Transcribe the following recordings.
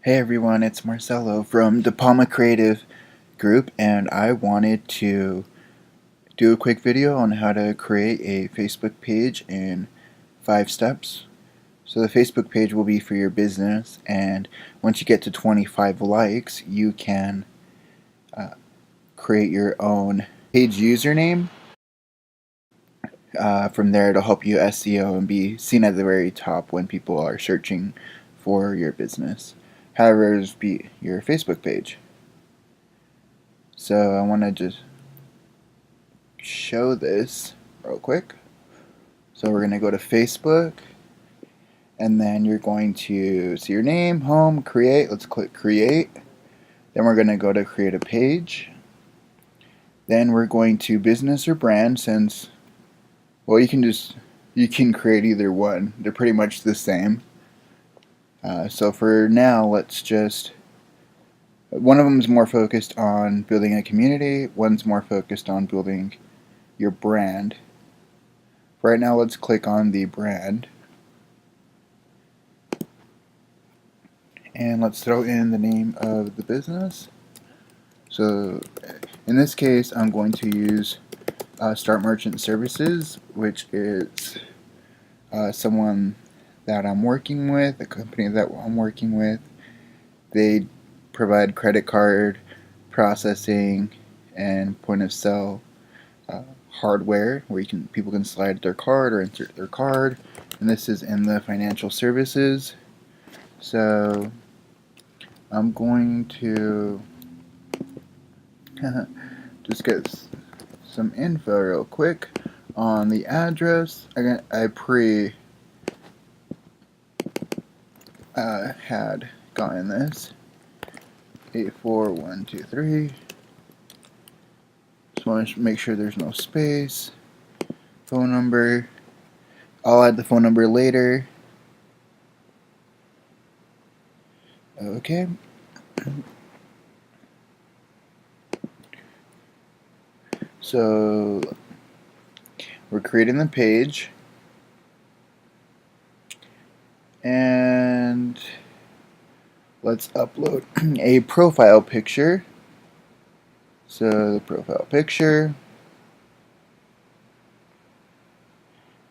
Hey everyone, it's Marcelo from the Palma Creative Group, and I wanted to do a quick video on how to create a Facebook page in 5 steps. So the Facebook page will be for your business, and once you get to 25 likes, you can create your own page username. From there, it'll help you SEO and be seen at the very top when people are searching for your business. However, it'll be your Facebook page. So I want to just show this real quick. So we're going to go to Facebook, and then you're going to see your name, home, create. Let's click create. Then we're going to go to create a page. Then we're going to business or brand, since, well, you can create either one. They're pretty much the same. So for now, one of them is more focused on building a community, one's more focused on building your brand. Right now, let's click on the brand. And let's throw in the name of the business. So in this case, I'm going to use Start Merchant Services, which is someone that I'm working with, a company that I'm working with. They provide credit card processing and point of sale hardware where people can slide their card or insert their card, and this is in the financial services. So I'm going to just get some info real quick on the address. I had gotten this 84123. Just want to make sure there's no space. Phone number. I'll add the phone number later. Okay. So we're creating the page, and let's upload a profile picture. So the profile picture,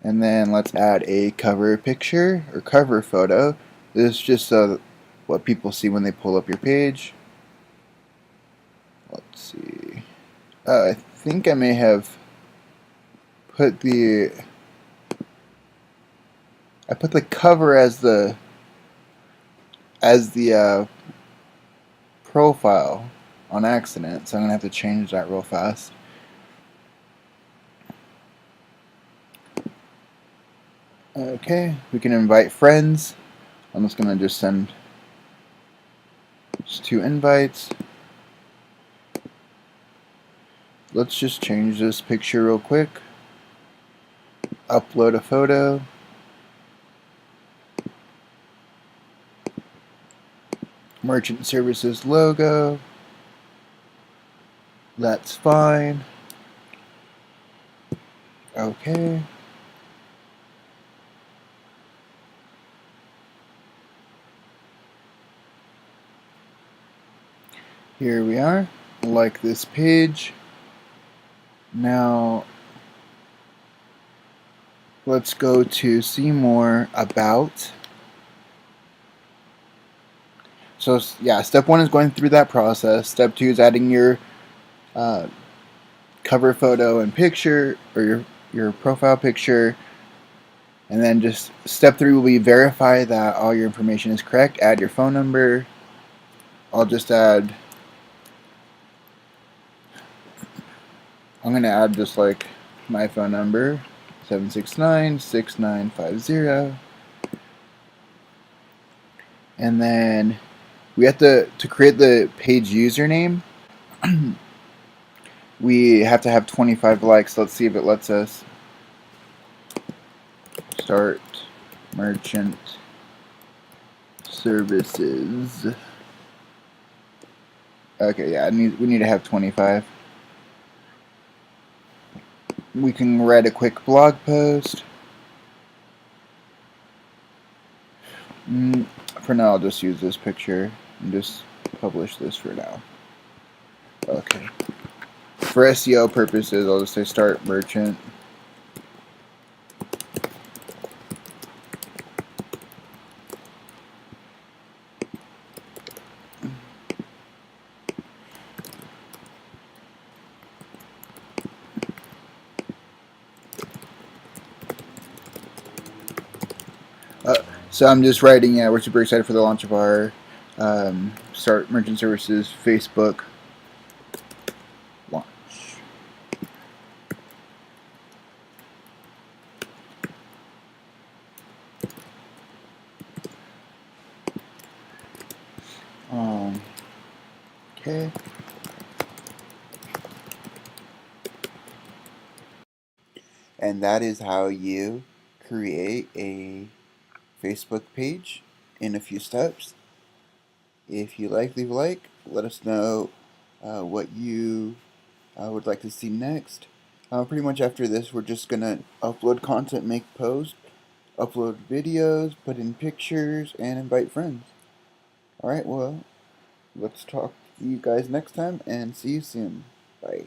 and then let's add a cover picture or cover photo. This is just what people see when they pull up your page. Let's see. I think I may have put the cover as the profile on accident, so I'm gonna have to change that real fast. Okay, we can invite friends. I'm just gonna send just 2 invites. Let's just change this picture real quick. Upload a photo. Merchant Services logo. That's fine. Okay. Here we are. Like this page. Now let's go to see more about. So yeah, step 1 is going through that process. Step 2 is adding your cover photo and picture, or your profile picture. And then just step 3 will be verify that all your information is correct. Add your phone number. I'm going to add just like my phone number, 769-6950. And then we have to create the page username. We have to have 25 likes. Let's see if it lets us. Start Merchant Services. Okay, yeah, we need to have 25. We can write a quick blog post. for now I'll just use this picture and just publish this for now. Okay. For SEO purposes, I'll just say start merchant. So I'm just writing, we're super excited for the launch of our Start Merchant Services Facebook launch. Okay. And that is how you create a Facebook page in a few steps. If you like, leave a like. Let us know what you would like to see next. Pretty much after this, we're just going to upload content, make posts, upload videos, put in pictures, and invite friends. Alright, well, let's talk to you guys next time, and see you soon. Bye.